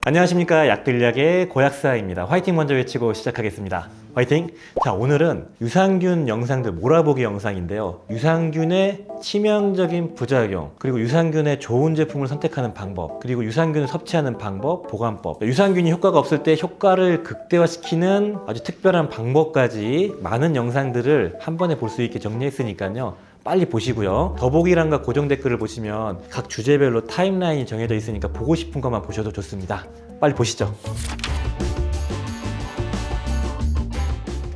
안녕하십니까. 약들약의 고약사입니다. 화이팅 먼저 외치고 시작하겠습니다. 화이팅! 자, 오늘은 유산균 영상들 몰아보기 영상인데요. 유산균의 치명적인 부작용, 그리고 유산균의 좋은 제품을 선택하는 방법, 그리고 유산균을 섭취하는 방법, 보관법, 유산균이 효과가 없을 때 효과를 극대화시키는 아주 특별한 방법까지 많은 영상들을 한 번에 볼 수 있게 정리했으니까요. 빨리 보시고요. 더보기란과 고정 댓글을 보시면 각 주제별로 타임라인이 정해져 있으니까 보고 싶은 것만 보셔도 좋습니다. 빨리 보시죠.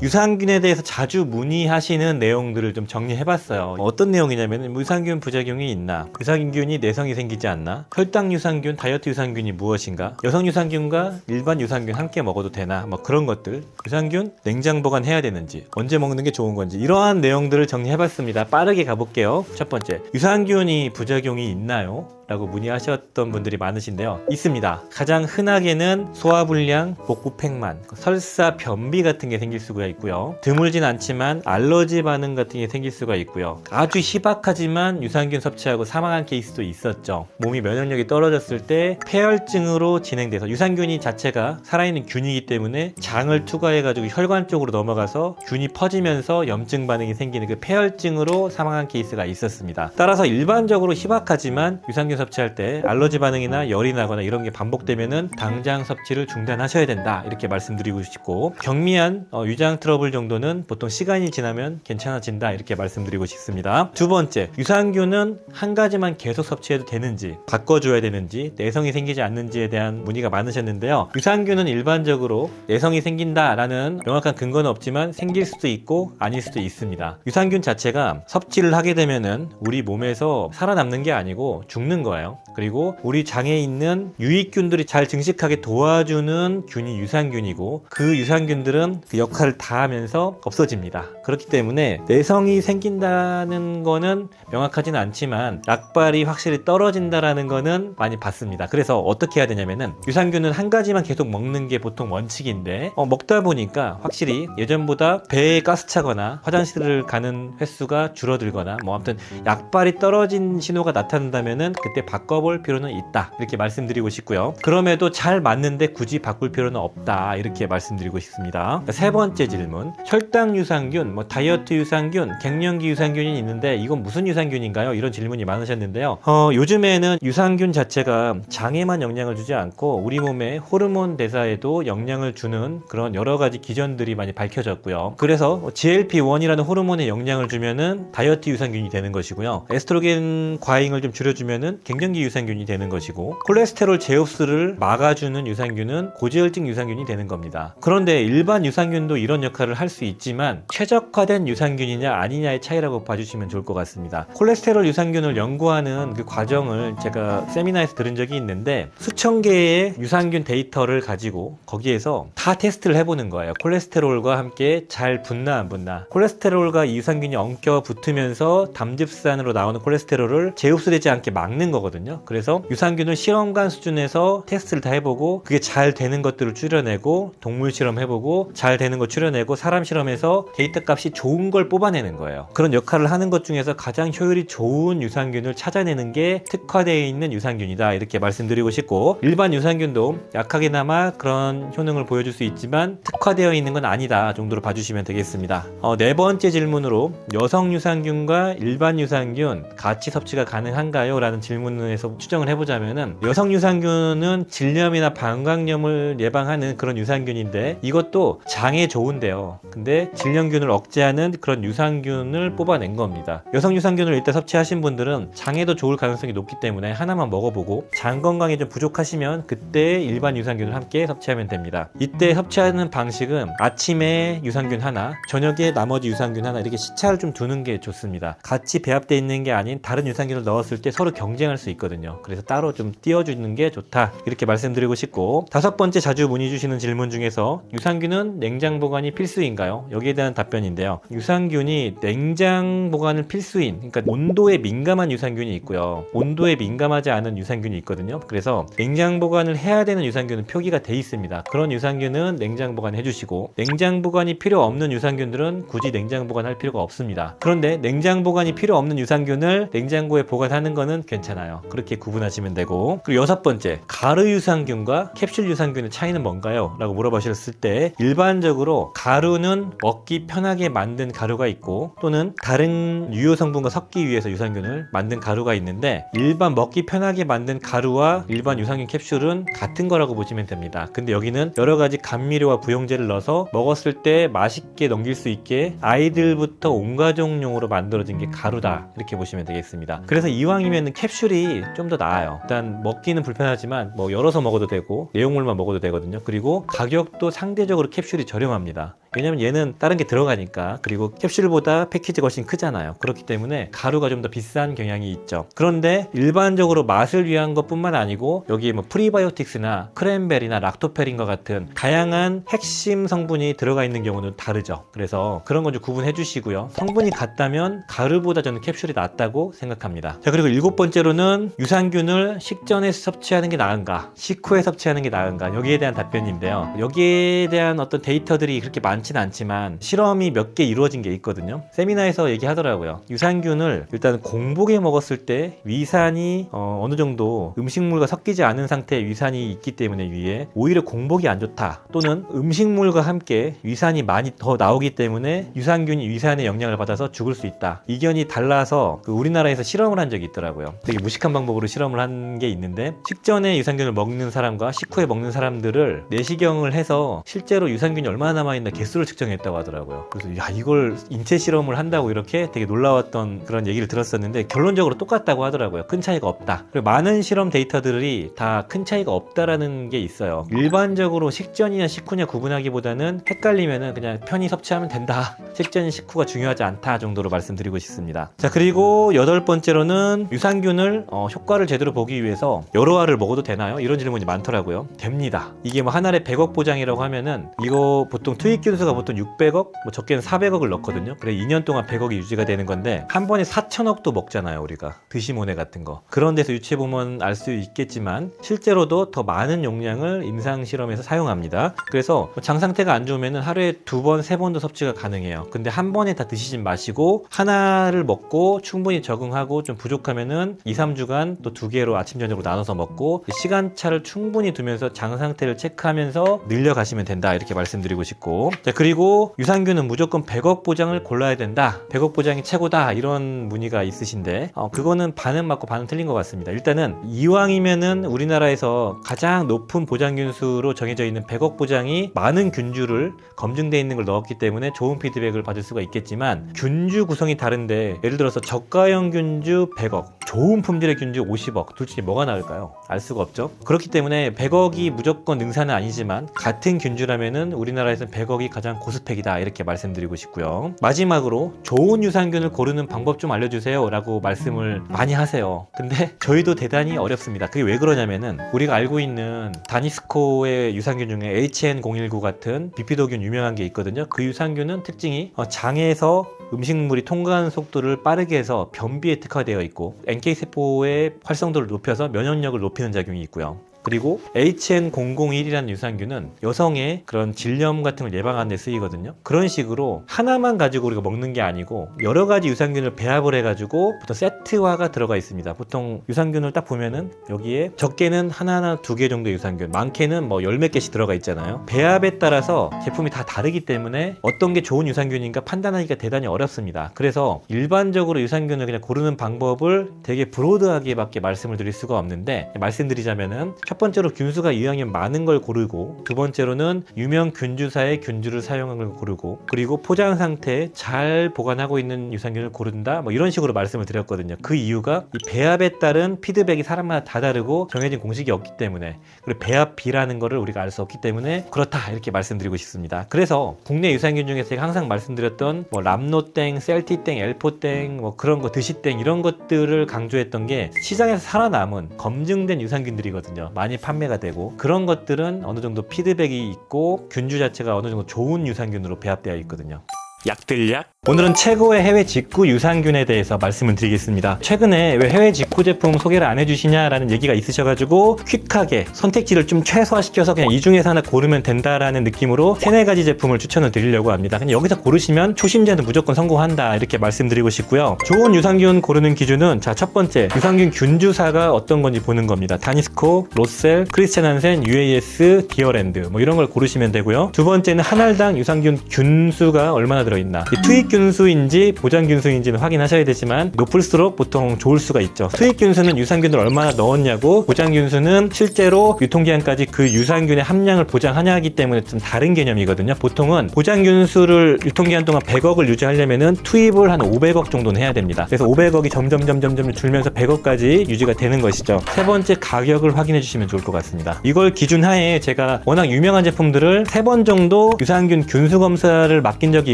유산균에 대해서 자주 문의하시는 내용들을 좀 정리해봤어요. 어떤 내용이냐면 유산균 부작용이 있나, 유산균이 내성이 생기지 않나, 혈당 유산균, 다이어트 유산균이 무엇인가, 여성 유산균과 일반 유산균 함께 먹어도 되나, 뭐 그런 것들, 유산균 냉장 보관해야 되는지, 언제 먹는 게 좋은 건지, 이러한 내용들을 정리해봤습니다. 빠르게 가볼게요. 첫 번째, 유산균이 부작용이 있나요? 라고 문의하셨던 분들이 많으신데요. 있습니다. 가장 흔하게는 소화불량, 복부팽만, 설사, 변비 같은 게 생길 수가 있고요. 드물진 않지만 알러지 반응 같은 게 생길 수가 있고요. 아주 희박하지만 유산균 섭취하고 사망한 케이스도 있었죠. 몸이 면역력이 떨어졌을 때 폐혈증으로 진행돼서, 유산균이 자체가 살아있는 균이기 때문에 장을 투과해가지고 혈관 쪽으로 넘어가서 균이 퍼지면서 염증 반응이 생기는 그 폐혈증으로 사망한 케이스가 있었습니다. 따라서 일반적으로 희박하지만 유산균 섭취할 때 알러지 반응이나 열이 나거나 이런 게 반복되면은 당장 섭취를 중단하셔야 된다, 이렇게 말씀드리고 싶고, 경미한 위장 트러블 정도는 보통 시간이 지나면 괜찮아진다, 이렇게 말씀드리고 싶습니다. 두 번째, 유산균은 한 가지만 계속 섭취해도 되는지, 바꿔줘야 되는지, 내성이 생기지 않는지에 대한 문의가 많으셨는데요. 유산균은 일반적으로 내성이 생긴다라는 명확한 근거는 없지만 생길 수도 있고 아닐 수도 있습니다. 유산균 자체가 섭취를 하게 되면은 우리 몸에서 살아남는 게 아니고 죽는 거예요. 그리고 우리 장에 있는 유익균들이 잘 증식하게 도와주는 균이 유산균이고, 그 유산균들은 그 역할을 다 하면서 없어집니다. 그렇기 때문에 내성이 생긴다는 거는 명확하진 않지만 약발이 확실히 떨어진다라는 거는 많이 봤습니다. 그래서 어떻게 해야 되냐면은, 유산균은 한 가지만 계속 먹는 게 보통 원칙인데 먹다 보니까 확실히 예전보다 배에 가스 차거나 화장실을 가는 횟수가 줄어들거나 뭐 아무튼 약발이 떨어진 신호가 나타난다면은 그때 바꿔볼 필요는 있다, 이렇게 말씀드리고 싶고요. 그럼에도 잘 맞는데 굳이 바꿀 필요는 없다, 이렇게 말씀드리고 싶습니다. 세 번째 질문, 혈당 유산균, 다이어트 유산균, 갱년기 유산균이 있는데 이건 무슨 유산균인가요? 이런 질문이 많으셨는데요. 요즘에는 유산균 자체가 장에만 영향을 주지 않고 우리 몸의 호르몬 대사에도 영향을 주는 그런 여러 가지 기전들이 많이 밝혀졌고요. 그래서 GLP-1이라는 호르몬에 영향을 주면은 다이어트 유산균이 되는 것이고요. 에스트로겐 과잉을 좀 줄여주면은 갱년기 유산균이 되는 것이고, 콜레스테롤 제흡수를 막아주는 유산균은 고지혈증 유산균이 되는 겁니다. 그런데 일반 유산균도 이런 역할을 할 수 있지만 최적화된 유산균이냐 아니냐의 차이라고 봐주시면 좋을 것 같습니다. 콜레스테롤 유산균을 연구하는 그 과정을 제가 세미나에서 들은 적이 있는데, 수천 개의 유산균 데이터를 가지고 거기에서 다 테스트를 해보는 거예요. 콜레스테롤과 함께 잘 붙나 안 붙나. 콜레스테롤과 이 유산균이 엉켜 붙으면서 담즙산으로 나오는 콜레스테롤을 제흡수되지 않게 막는 거거든요. 그래서 유산균을 실험관 수준에서 테스트를 다 해보고 그게 잘 되는 것들을 줄여내고, 동물 실험 해보고 잘 되는 거 줄여내고, 사람 실험에서 데이터 값이 좋은 걸 뽑아내는 거예요. 그런 역할을 하는 것 중에서 가장 효율이 좋은 유산균을 찾아내는 게 특화되어 있는 유산균이다, 이렇게 말씀드리고 싶고, 일반 유산균도 약하게나마 그런 효능을 보여줄 수 있지만 특화되어 있는 건 아니다 정도로 봐주시면 되겠습니다. 네 번째 질문으로, 여성 유산균과 일반 유산균 같이 섭취가 가능한가요? 라는 질문에서 추정을 해보자면은, 여성 유산균은 질염이나 방광염을 예방하는 그런 유산균인데 이것도 장에 좋은데요. 근데 질염균을 억제하는 그런 유산균을 뽑아낸 겁니다. 여성 유산균을 일단 섭취하신 분들은 장에도 좋을 가능성이 높기 때문에 하나만 먹어보고, 장 건강이 좀 부족하시면 그때 일반 유산균을 함께 섭취하면 됩니다. 이때 섭취하는 방식은 아침에 유산균 하나, 저녁에 나머지 유산균 하나, 이렇게 시차를 좀 두는 게 좋습니다. 같이 배합되어 있는 게 아닌 다른 유산균을 넣었을 때 서로 경쟁할 수 있거든요. 그래서 따로 좀 띄워주는 게 좋다, 이렇게 말씀드리고 싶고, 다섯 번째 자주 문의 주시는 질문 중에서 유산균은 냉장 보관이 필수인가요? 여기에 대한 답변인데요. 유산균이 냉장 보관은 필수인, 그러니까 온도에 민감한 유산균이 있고요, 온도에 민감하지 않은 유산균이 있거든요. 그래서 냉장 보관을 해야 되는 유산균은 표기가 돼 있습니다. 그런 유산균은 냉장 보관해 주시고, 냉장 보관이 필요 없는 유산균들은 굳이 냉장 보관할 필요가 없습니다. 그런데 냉장 보관이 필요 없는 유산균을 냉장고에 보관하는 거는 괜찮아요. 않아요. 그렇게 구분하시면 되고, 그리고 여섯 번째, 가루 유산균과 캡슐 유산균의 차이는 뭔가요? 라고 물어보셨을 때 일반적으로 가루는 먹기 편하게 만든 가루가 있고 또는 다른 유효 성분과 섞기 위해서 유산균을 만든 가루가 있는데, 일반 먹기 편하게 만든 가루와 일반 유산균 캡슐은 같은 거라고 보시면 됩니다. 근데 여기는 여러 가지 감미료와 부용제를 넣어서 먹었을 때 맛있게 넘길 수 있게 아이들부터 온 가족용으로 만들어진 게 가루다, 이렇게 보시면 되겠습니다. 그래서 이왕이면 캡슐이 좀 더 나아요. 일단 먹기는 불편하지만 뭐 열어서 먹어도 되고 내용물만 먹어도 되거든요. 그리고 가격도 상대적으로 캡슐이 저렴합니다. 왜냐면 얘는 다른 게 들어가니까. 그리고 캡슐보다 패키지가 훨씬 크잖아요. 그렇기 때문에 가루가 좀 더 비싼 경향이 있죠. 그런데 일반적으로 맛을 위한 것뿐만 아니고 여기에 뭐 프리바이오틱스나 크랜베리나 락토페린과 같은 다양한 핵심 성분이 들어가 있는 경우는 다르죠. 그래서 그런 건 좀 구분해 주시고요. 성분이 같다면 가루보다 저는 캡슐이 낫다고 생각합니다. 자, 그리고 일곱 번째로는 유산균을 식전에 섭취하는 게 나은가, 식후에 섭취하는 게 나은가, 여기에 대한 답변인데요. 여기에 대한 어떤 데이터들이 그렇게 많지는 않지만 실험이 몇 개 이루어진 게 있거든요. 세미나에서 얘기하더라고요. 유산균을 일단 공복에 먹었을 때 위산이 어느 정도 음식물과 섞이지 않은 상태의 위산이 있기 때문에 위에 오히려 공복이 안 좋다, 또는 음식물과 함께 위산이 많이 더 나오기 때문에 유산균이 위산의 영향을 받아서 죽을 수 있다. 이견이 달라서 우리나라에서 실험을 한 적이 있더라고요. 되게 무식한 방법으로 실험을 한 게 있는데, 식전에 유산균을 먹는 사람과 식후에 먹는 사람들을 내시경을 해서 실제로 유산균이 얼마나 남아있나 개수를 측정했다고 하더라고요. 그래서 야, 이걸 인체 실험을 한다고, 이렇게 되게 놀라웠던 그런 얘기를 들었었는데 결론적으로 똑같다고 하더라고요. 큰 차이가 없다. 그리고 많은 실험 데이터들이 다 큰 차이가 없다라는 게 있어요. 일반적으로 식전이냐 식후냐 구분하기보다는 헷갈리면은 그냥 편히 섭취하면 된다, 식전 식후가 중요하지 않다 정도로 말씀드리고 싶습니다. 자, 그리고 여덟 번째로는 유산균을 효과를 제대로 보기 위해서 여러 알을 먹어도 되나요? 이런 질문이 많더라고요. 됩니다. 이게 뭐 한 알에 100억 보장이라고 하면은 이거 보통 투입균 수가 보통 600억, 뭐 적게는 400억을 넣거든요. 그래 2년 동안 100억이 유지가 되는 건데 한 번에 4천억도 먹잖아요, 우리가. 드시모네 같은 거. 그런 데서 유추해 보면 알 수 있겠지만 실제로도 더 많은 용량을 임상 실험에서 사용합니다. 그래서 장 상태가 안 좋으면은 하루에 2번, 3번도 섭취가 가능해요. 근데 한 번에 다 드시지 마시고 하나를 먹고 충분히 적응하고 좀 부족하면은 2, 3주간 또 2개로 아침 저녁으로 나눠서 먹고 시간차를 충분히 두면서 장 상태를 체크하면서 늘려가시면 된다, 이렇게 말씀드리고 싶고. 자, 그리고 유산균은 무조건 100억 보장을 골라야 된다, 100억 보장이 최고다, 이런 문의가 있으신데 그거는 반은 맞고 반은 틀린 것 같습니다. 일단은 이왕이면은 우리나라에서 가장 높은 보장균 수로 정해져 있는 100억 보장이 많은 균주를 검증되어 있는 걸 넣었기 때문에 좋은 피드백을 받을 수가 있겠지만, 균주 구성이 다른데 예를 들어서 저가형 균주 100억, 좋은 품질의 균주 50억, 둘 중에 뭐가 나을까요? 알 수가 없죠. 그렇기 때문에 100억이 무조건 능사는 아니지만 같은 균주라면은 우리나라에서는 100억이 가장 고스펙이다, 이렇게 말씀드리고 싶고요. 마지막으로 좋은 유산균을 고르는 방법 좀 알려주세요 라고 말씀을 많이 하세요. 근데 저희도 대단히 어렵습니다. 그게 왜 그러냐면은 우리가 알고 있는 다니스코의 유산균 중에 HN019 같은 비피도균 유명한 게 있거든요. 그 유산균은 특징이 장에서 음식물이 통과하는 속도를 빠르게 해서 변비에 특화되어 있고 NK세포의 활성도를 높여서 면역력을 높이는 작용이 있고요. 그리고 HN001이라는 유산균은 여성의 그런 질염 같은 걸 예방하는 데 쓰이거든요. 그런 식으로 하나만 가지고 우리가 먹는 게 아니고 여러 가지 유산균을 배합을 해가지고 보통 세트화가 들어가 있습니다. 보통 유산균을 딱 보면은 여기에 적게는 하나나 2개 정도의 유산균, 많게는 뭐 10몇 개씩 들어가 있잖아요. 배합에 따라서 제품이 다 다르기 때문에 어떤 게 좋은 유산균인가 판단하기가 대단히 어렵습니다. 그래서 일반적으로 유산균을 그냥 고르는 방법을 되게 브로드하게밖에 말씀을 드릴 수가 없는데, 말씀드리자면은 첫 번째로 균수가 이왕이면 많은 걸 고르고, 두 번째로는 유명 균주사의 균주를 사용한 걸 고르고, 그리고 포장 상태에 잘 보관하고 있는 유산균을 고른다, 뭐 이런 식으로 말씀을 드렸거든요. 그 이유가 이 배합에 따른 피드백이 사람마다 다 다르고 정해진 공식이 없기 때문에, 그리고 배합비라는 거를 우리가 알 수 없기 때문에 그렇다, 이렇게 말씀드리고 싶습니다. 그래서 국내 유산균 중에서 제가 항상 말씀드렸던 뭐 람노땡, 셀티땡, 엘포땡, 뭐 그런 거, 드시땡, 이런 것들을 강조했던 게 시장에서 살아남은 검증된 유산균들이거든요. 많이 판매가 되고, 그런 것들은 어느 정도 피드백이 있고 균주 자체가 어느 정도 좋은 유산균으로 배합되어 있거든요. 약들약. 오늘은 최고의 해외 직구 유산균에 대해서 말씀을 드리겠습니다. 최근에 왜 해외 직구 제품 소개를 안 해주시냐라는 얘기가 있으셔가지고 퀵하게 선택지를 좀 최소화시켜서 그냥 이 중에서 하나 고르면 된다라는 느낌으로 3-4가지 제품을 추천을 드리려고 합니다. 그냥 여기서 고르시면 초심자는 무조건 성공한다 이렇게 말씀드리고 싶고요. 좋은 유산균 고르는 기준은 자, 첫 번째 유산균 균주사가 어떤 건지 보는 겁니다. 다니스코, 로셀, 크리스찬 한센, UAS, 디어랜드 뭐 이런 걸 고르시면 되고요. 두 번째는 한 알당 유산균 균수가 얼마나 들어있나. 투입 균수인지 보장 균수인지는 확인하셔야 되지만 높을수록 보통 좋을 수가 있죠. 투입 균수는 유산균을 얼마나 넣었냐고, 보장 균수는 실제로 유통기한까지 그 유산균의 함량을 보장하냐 하기 때문에 좀 다른 개념이거든요. 보통은 보장 균수를 유통기한 동안 100억을 유지하려면은 투입을 한 500억 정도는 해야 됩니다. 그래서 500억이 점점 줄면서 100억까지 유지가 되는 것이죠. 세 번째, 가격을 확인해 주시면 좋을 것 같습니다. 이걸 기준하에 제가 워낙 유명한 제품들을 3번 정도 유산균 균수 검사를 맡긴 적이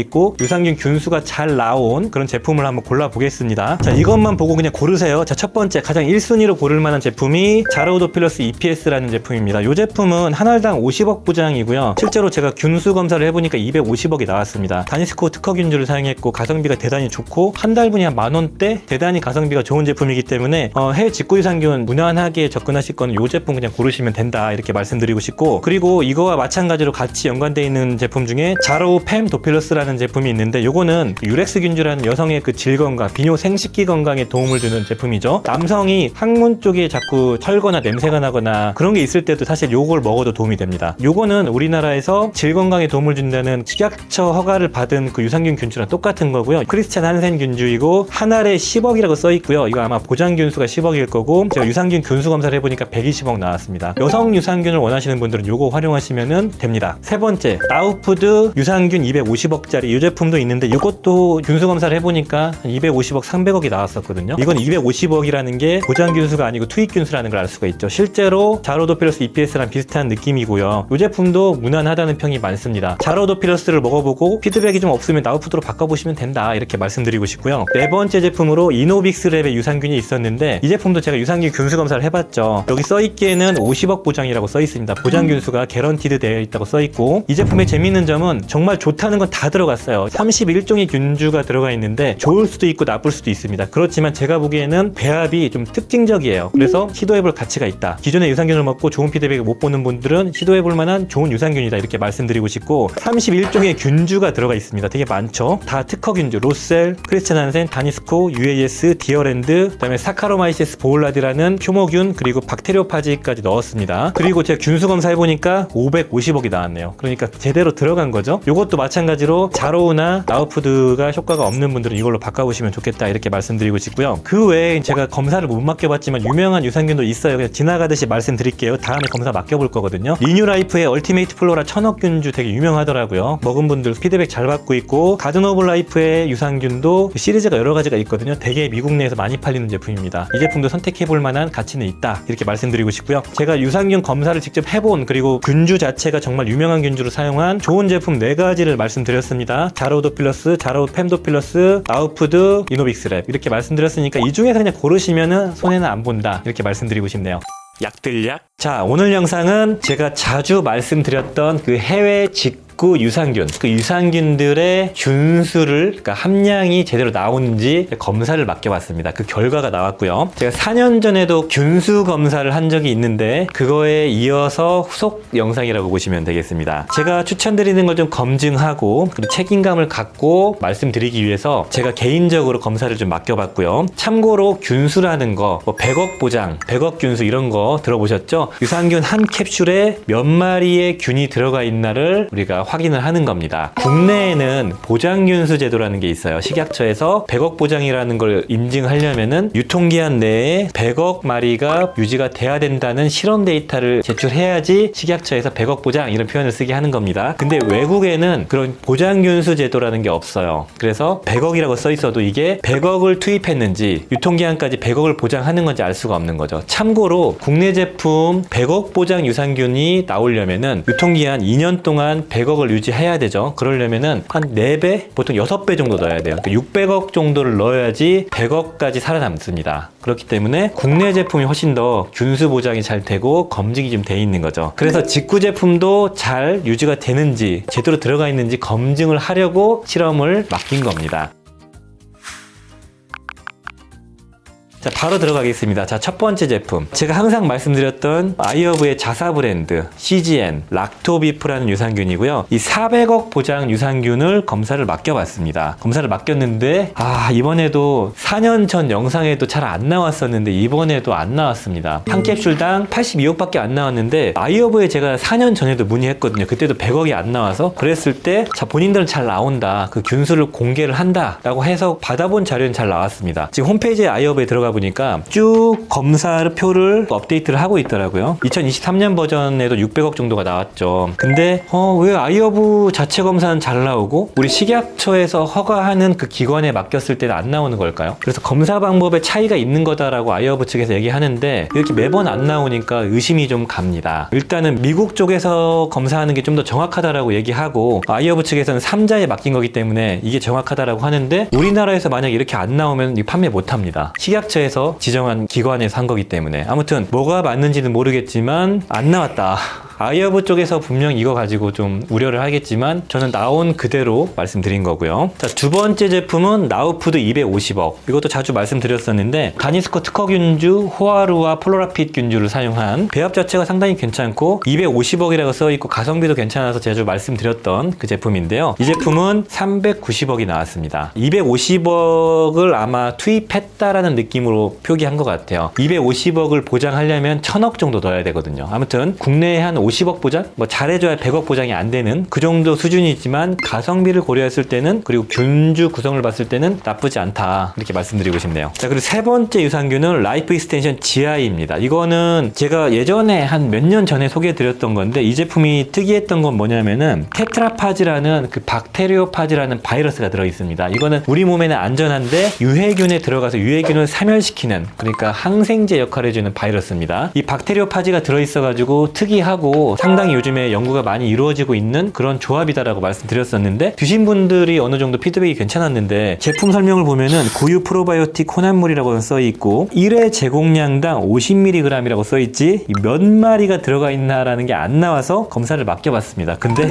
있고 유산균 균수가 잘 나온 그런 제품을 한번 골라보겠습니다. 자, 이것만 보고 그냥 고르세요. 자, 첫 번째 가장 1순위로 고를 만한 제품이 자로우도필러스 EPS라는 제품입니다. 이 제품은 한 알당 50억 보장이고요. 실제로 제가 균수 검사를 해보니까 250억이 나왔습니다. 다니스코 특허균주를 사용했고 가성비가 대단히 좋고 한 달분이 한 10,000원대 대단히 가성비가 좋은 제품이기 때문에 해외 직구유산균 무난하게 접근하실 거는 이 제품 그냥 고르시면 된다 이렇게 말씀드리고 싶고, 그리고 이거와 마찬가지로 같이 연관되어 있는 제품 중에 자로우 팸 도필러스라는 제품이 있는데 요거는 유렉스 균주라는 여성의 그 질 건강, 비뇨 생식기 건강에 도움을 주는 제품이죠. 남성이 항문 쪽에 자꾸 철거나 냄새가 나거나 그런 게 있을 때도 사실 요걸 먹어도 도움이 됩니다. 요거는 우리나라에서 질 건강에 도움을 준다는 식약처 허가를 받은 그 유산균 균주랑 똑같은 거고요. 크리스찬 한센 균주이고 한 알에 10억이라고 써 있고요. 이거 아마 보장 균수가 10억일 거고 제가 유산균 균수 검사를 해보니까 120억 나왔습니다. 여성 유산균을 원하시는 분들은 요거 활용하시면 됩니다. 세 번째, 나우푸드 유산균 250억짜리 이 제품도 있는데 이것도 균수 검사를 해보니까 한 250억, 300억이 나왔었거든요. 이건 250억이라는 게 보장 균수가 아니고 투입 균수라는 걸 알 수가 있죠. 실제로 자로도필러스 EPS랑 비슷한 느낌이고요. 이 제품도 무난하다는 평이 많습니다. 자로도필러스를 먹어보고 피드백이 좀 없으면 나우푸드로 바꿔보시면 된다 이렇게 말씀드리고 싶고요. 네 번째 제품으로 이노빅스랩의 유산균이 있었는데 이 제품도 제가 유산균 균수 검사를 해봤죠. 여기 써있기에는 50억 보장이라고 써있습니다. 보장 균수가 개런티드 되어 있다고 써있고, 이 제품의 재미있는 점은 정말 좋다는 건 다 들어갔어요. 31종의 균주가 들어가 있는데 좋을 수도 있고 나쁠 수도 있습니다. 그렇지만 제가 보기에는 배합이 좀 특징적이에요. 그래서 시도해볼 가치가 있다. 기존의 유산균을 먹고 좋은 피드백을 못 보는 분들은 시도해볼 만한 좋은 유산균이다 이렇게 말씀드리고 싶고, 31종의 균주가 들어가 있습니다. 되게 많죠. 다 특허균주, 로셀, 크리스찬 한센, 다니스코, UAS, 디어랜드, 그다음에 사카로마이시스 보울라디라는 효모균, 그리고 박테리오파지까지 넣었습니다. 그리고 제가 균수 검사해보니까 550억이 나왔네요. 그러니까 제대로 들어간 거죠. 이것도 마찬가지로 자로우나 나우푸드가 효과가 없는 분들은 이걸로 바꿔보시면 좋겠다 이렇게 말씀드리고 싶고요. 그 외에 제가 검사를 못 맡겨봤지만 유명한 유산균도 있어요. 그냥 지나가듯이 말씀드릴게요. 다음에 검사 맡겨볼 거거든요. 리뉴라이프의 얼티메이트 플로라 천억균주 되게 유명하더라고요. 먹은 분들 피드백 잘 받고 있고, 가든 오브 라이프의 유산균도 시리즈가 여러 가지가 있거든요. 되게 미국 내에서 많이 팔리는 제품입니다. 이 제품도 선택해볼 만한 가치는 있다 이렇게 말씀드리고 싶고요. 제가 유산균 검사를 직접 해본, 그리고 균주 자체가 정말 유명한 균주로 사용한 좋은 제품 4가지를 말씀드렸습니다. 자로우도필러스, 자로우 팸도필러스, 나우푸드, 이노빅스랩 이렇게 말씀드렸으니까 이 중에서 그냥 고르시면은 손해는 안 본다 이렇게 말씀드리고 싶네요. 약들약. 자, 오늘 영상은 제가 자주 말씀드렸던 그 해외 직구 유산균, 그 유산균들의 균수를, 그러니까 함량이 제대로 나오는지 검사를 맡겨봤습니다. 그 결과가 나왔고요. 제가 4년 전에도 균수 검사를 한 적이 있는데 그거에 이어서 후속 영상이라고 보시면 되겠습니다. 제가 추천드리는 걸 좀 검증하고 그리고 책임감을 갖고 말씀드리기 위해서 제가 개인적으로 검사를 좀 맡겨봤고요. 참고로 균수라는 거, 뭐 100억 보장, 100억 균수 이런 거 들어보셨죠? 유산균 한 캡슐에 몇 마리의 균이 들어가 있나를 우리가 확인을 하는 겁니다. 국내에는 보장균수 제도라는 게 있어요. 식약처에서 100억 보장이라는 걸 인증하려면은 유통기한 내에 100억 마리가 유지가 돼야 된다는 실험 데이터를 제출해야지 식약처에서 100억 보장 이런 표현을 쓰게 하는 겁니다. 근데 외국에는 그런 보장균수 제도라는 게 없어요. 그래서 100억이라고 써 있어도 이게 100억을 투입했는지 유통기한까지 100억을 보장하는 건지 알 수가 없는 거죠. 참고로 국내 제품 100억 보장 유산균이 나오려면은 유통기한 2년 동안 100억 100억을 유지해야 되죠. 그러려면은 한 4배, 보통 6배 정도 넣어야 돼요. 그러니까 600억 정도를 넣어야지 100억까지 살아남습니다. 그렇기 때문에 국내 제품이 훨씬 더 균수 보장이 잘 되고 검증이 좀 돼 있는 거죠. 그래서 직구 제품도 잘 유지가 되는지 제대로 들어가 있는지 검증을 하려고 실험을 맡긴 겁니다. 자, 바로 들어가겠습니다. 자, 첫 번째 제품. 제가 항상 말씀드렸던 아이허브의 자사 브랜드 CGN 락토비프라는 유산균이고요. 이 400억 보장 유산균을 검사를 맡겨봤습니다. 검사를 맡겼는데 이번에도 4년 전 영상에도 잘 안 나왔었는데 이번에도 안 나왔습니다. 한 캡슐당 82억밖에 안 나왔는데 아이허브에 제가 4년 전에도 문의했거든요. 그때도 100억이 안 나와서 그랬을 때 자, 본인들은 잘 나온다. 그 균수를 공개를 한다 라고 해서 받아본 자료는 잘 나왔습니다. 지금 홈페이지에 아이허브에 들어가 보니까 쭉 검사 표를 업데이트를 하고 있더라고요. 2023년 버전에도 600억 정도가 나왔죠. 근데 왜 아이허브 자체 검사는 잘 나오고 우리 식약처에서 허가하는 그 기관에 맡겼을 때는 안 나오는 걸까요? 그래서 검사 방법에 차이가 있는 거다라고 아이허브 측에서 얘기하는데 이렇게 매번 안 나오니까 의심이 좀 갑니다. 일단은 미국 쪽에서 검사하는 게 좀 더 정확하다라고 얘기하고 아이허브 측에서는 3자에 맡긴 거기 때문에 이게 정확하다라고 하는데 우리나라에서 만약에 이렇게 안 나오면 판매 못 합니다. 식약처 에서 지정한 기관에서 한 거기 때문에 아무튼 뭐가 맞는지는 모르겠지만 안 나왔다. 아이허브 쪽에서 분명 이거 가지고 좀 우려를 하겠지만 저는 나온 그대로 말씀드린 거고요. 자, 두 번째 제품은 나우푸드 250억. 이것도 자주 말씀드렸었는데 다니스코 특허균주 호아루와 플로라핏 균주를 사용한 배합 자체가 상당히 괜찮고 250억이라고 써있고 가성비도 괜찮아서 자주 말씀드렸던 그 제품인데요. 이 제품은 390억이 나왔습니다. 250억을 아마 투입했다라는 느낌으로 표기한 것 같아요. 250억을 보장하려면 1000억 정도 넣어야 되거든요. 아무튼 국내에 한 50억 보장? 뭐 잘해줘야 100억 보장이 안 되는 그 정도 수준이지만 가성비를 고려했을 때는 그리고 균주 구성을 봤을 때는 나쁘지 않다 이렇게 말씀드리고 싶네요. 자, 그리고 세 번째 유산균은 라이프 익스텐션 GI입니다. 이거는 제가 예전에 한 몇 년 전에 소개해드렸던 건데 이 제품이 특이했던 건 뭐냐면은 테트라파즈라는 그 박테리오파즈라는 바이러스가 들어있습니다. 이거는 우리 몸에는 안전한데 유해균에 들어가서 유해균을 사멸시키는 그러니까 항생제 역할을 해주는 바이러스입니다. 이 박테리오파즈가 들어있어가지고 특이하고 상당히 요즘에 연구가 많이 이루어지고 있는 그런 조합이다라고 말씀드렸었는데 드신 분들이 어느 정도 피드백이 괜찮았는데 제품 설명을 보면은 고유 프로바이오틱 혼합물이라고 써있고 1회 제공량당 50mg이라고 써있지 몇 마리가 들어가 있나라는 게 안 나와서 검사를 맡겨봤습니다. 근데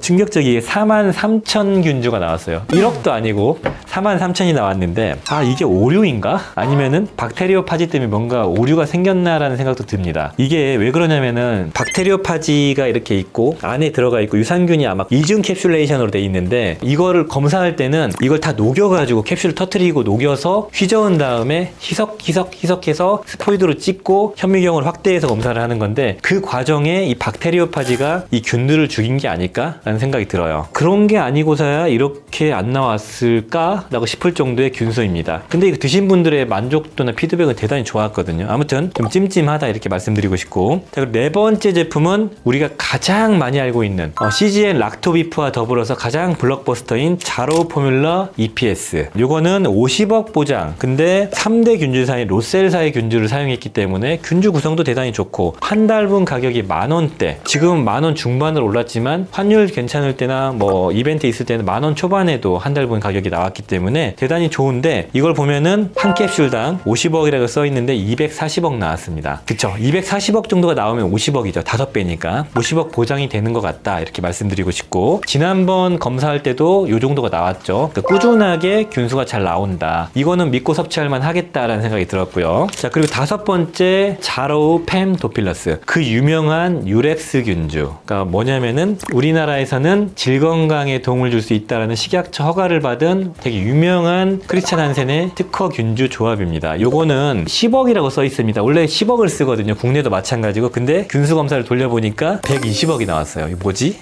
충격적이게 43,000균주가 나왔어요. 1억도 아니고 43,000이 나왔는데 이게 오류인가? 아니면은 박테리오파지 때문에 뭔가 오류가 생겼나라는 생각도 듭니다. 이게 왜 그러냐면은 박테리오파지가 이렇게 있고 안에 들어가 있고 유산균이 아마 이중 캡슐레이션으로 돼 있는데 이거를 검사할 때는 이걸 다 녹여가지고 캡슐을 터트리고 녹여서 휘저은 다음에 희석해서 스포이드로 찍고 현미경을 확대해서 검사를 하는 건데 그 과정에 이 박테리오파지가 이 균들을 죽인 게 아닐까라는 생각이 들어요. 그런 게 아니고서야 이렇게 안 나왔을까라고 싶을 정도의 균소입니다. 근데 이거 드신 분들의 만족도나 피드백은 대단히 좋았거든요. 아무튼 좀 찜찜하다 이렇게 말씀드리고 싶고 자, 그리고 네 번째 제품은 우리가 가장 많이 알고 있는 CGN 락토비프와 더불어서 가장 블록버스터인 자로 포뮬러 EPS. 요거는 50억 보장. 근데 3대 균주사인 로셀사의 균주를 사용했기 때문에 균주 구성도 대단히 좋고 한 달분 가격이 10,000원대. 지금 10,000원 중반으로 올랐지만 환율 괜찮을 때나 뭐 이벤트 있을 때는 10,000원 초반에도 한 달분 가격이 나왔기 때문에 대단히 좋은데 이걸 보면은 한 캡슐당 50억이라고 써 있는데 240억 나왔습니다. 그쵸? 240억 정도가 나오면 50억이죠. 5배니까 50억 보장이 되는 것 같다 이렇게 말씀드리고 싶고 지난번 검사할 때도 이 정도가 나왔죠. 그러니까 꾸준하게 균수가 잘 나온다. 이거는 믿고 섭취할 만 하겠다라는 생각이 들었고요. 자, 그리고 다섯 번째 자로우 팸 도필러스 그 유명한 유렉스 균주. 그러니까 뭐냐면은 우리나라에서는 질 건강에 도움을 줄 수 있다라는 식약처 허가를 받은 되게 유명한 크리스찬 한센의 특허 균주 조합입니다. 요거는 10억이라고 써 있습니다. 원래 10억을 쓰거든요. 국내도 마찬가지고. 근데 균수 검사를 돌려보니까 120억이 나왔어요. 이거 뭐지?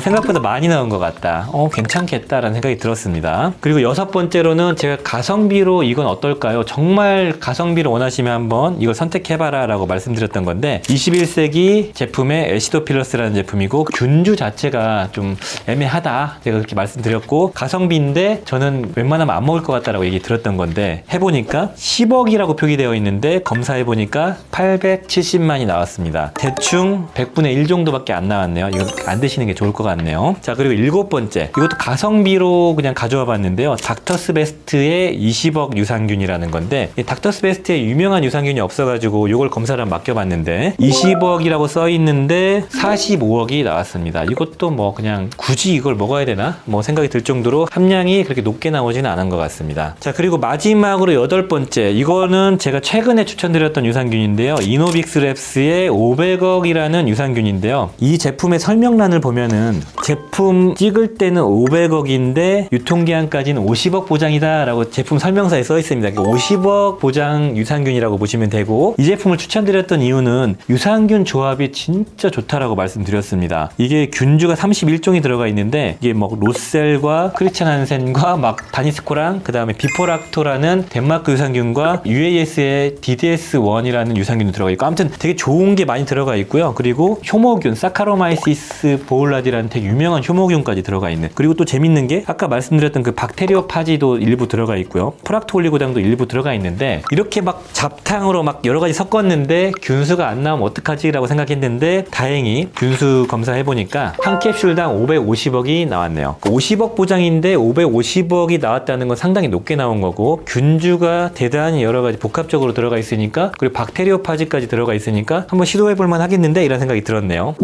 생각보다 많이 나온 것 같다. 괜찮겠다라는 생각이 들었습니다. 그리고 여섯 번째로는 제가 가성비로 이건 어떨까요? 정말 가성비를 원하시면 한번 이걸 선택해봐라 라고 말씀드렸던 건데 21세기 제품의 애시도필러스라는 제품이고 균주 자체가 좀 애매하다 제가 그렇게 말씀드렸고 가성비인데 저는 웬만하면 안 먹을 것 같다라고 얘기 들었던 건데 해보니까 10억이라고 표기되어 있는데 검사해보니까 870만 많이 나왔습니다. 대충 100분의 1 정도밖에 안 나왔네요. 이거 안 드시는 게 좋을 것 같네요. 자, 그리고 7번째. 이것도 가성비로 그냥 가져와 봤는데요. 닥터스 베스트의 20억 유산균이라는 건데, 이 닥터스 베스트에 유명한 유산균이 없어가지고 이걸 검사를 맡겨봤는데 20억이라고 써 있는데 45억이 나왔습니다. 이것도 뭐 그냥 굳이 이걸 먹어야 되나? 뭐 생각이 들 정도로 함량이 그렇게 높게 나오지는 않은 것 같습니다. 자, 그리고 마지막으로 8번째. 이거는 제가 최근에 추천드렸던 유산균인데요. 이노빅스랩스의 500억이라는 유산균인데요. 이 제품의 설명란을 보면은 제품 찍을 때는 500억인데 유통기한까지는 50억 보장이다 라고 제품 설명서에 써 있습니다. 50억 보장 유산균이라고 보시면 되고, 이 제품을 추천드렸던 이유는 유산균 조합이 진짜 좋다라고 말씀드렸습니다. 이게 균주가 31종이 들어가 있는데 이게 뭐 로셀과 크리스찬한센과 막 다니스코랑 그 다음에 비포락토라는 덴마크 유산균과 UAS의 DDS1이라는 유산균도 들어가 있고, 아무튼 되게 좋은 게 많이 들어가 있고요. 그리고 효모균 사카로마이시스 보울라디라는 되게 유명한 효모균까지 들어가 있는, 그리고 또 재밌는 게 아까 말씀드렸던 그 박테리오파지도 일부 들어가 있고요. 프락토올리고당도 일부 들어가 있는데, 이렇게 막 잡탕으로 막 여러 가지 섞었는데 균수가 안 나오면 어떡하지? 라고 생각했는데 다행히 균수 검사해보니까 한 캡슐당 550억이 나왔네요. 50억 보장인데 550억이 나왔다는 건 상당히 높게 나온 거고, 균주가 대단히 여러 가지 복합적으로 들어가 있으니까, 그리고 박테리오파지까지 들어가 있으니까 한번 시도해볼 만 하겠는데 이런 생각이 들었네요.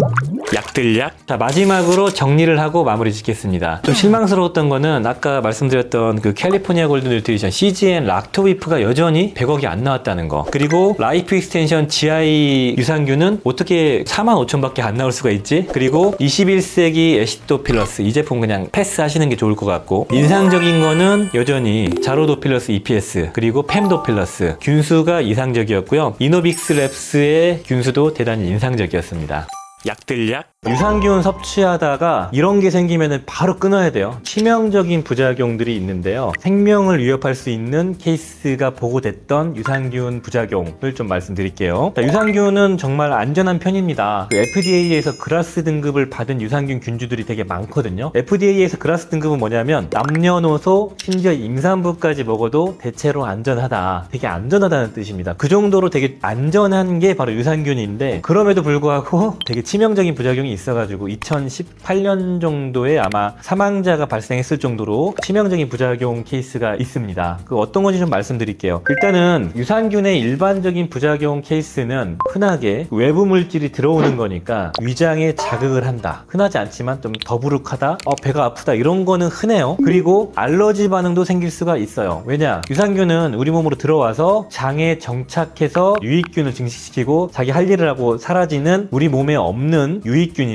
약들약. 자, 마지막으로 정리를 하고 마무리 짓겠습니다. 좀 실망스러웠던 거는 아까 말씀드렸던 그 캘리포니아 골든 뉴트리션 CGN 락토비프가 여전히 100억이 안 나왔다는 거, 그리고 라이프 익스텐션 GI 유산균은 어떻게 45,000밖에 안 나올 수가 있지? 그리고 21세기 애시도필러스 이 제품 그냥 패스하시는 게 좋을 것 같고, 인상적인 거는 여전히 자로도필러스 EPS 그리고 팸도필러스 균수가 이상적이었고요. 이노빅스랩스의 균수도 대단히 인상적이었습니다. 약들약. 유산균 섭취하다가 이런 게 생기면 바로 끊어야 돼요. 치명적인 부작용들이 있는데요. 생명을 위협할 수 있는 케이스가 보고됐던 유산균 부작용을 좀 말씀드릴게요. 자, 유산균은 정말 안전한 편입니다. 그 FDA에서 그라스 등급을 받은 유산균 균주들이 되게 많거든요. FDA에서 그라스 등급은 뭐냐면 남녀노소 심지어 임산부까지 먹어도 대체로 안전하다, 되게 안전하다는 뜻입니다. 그 정도로 되게 안전한 게 바로 유산균인데, 그럼에도 불구하고 되게 치명적인 부작용이 있어가지고 2018년 정도에 아마 사망자가 발생했을 정도로 치명적인 부작용 케이스가 있습니다. 그 어떤 건지 좀 말씀드릴게요. 일단은 유산균의 일반적인 부작용 케이스는 흔하게 외부 물질이 들어오는 거니까 위장에 자극을 한다. 흔하지 않지만 좀 더부룩하다, 배가 아프다, 이런 거는 흔해요. 그리고 알러지 반응도 생길 수가 있어요. 왜냐? 유산균은 우리 몸으로 들어와서 장에 정착해서 유익균을 증식시키고 자기 할 일을 하고 사라지는 우리 몸에 없는 유익균인데요.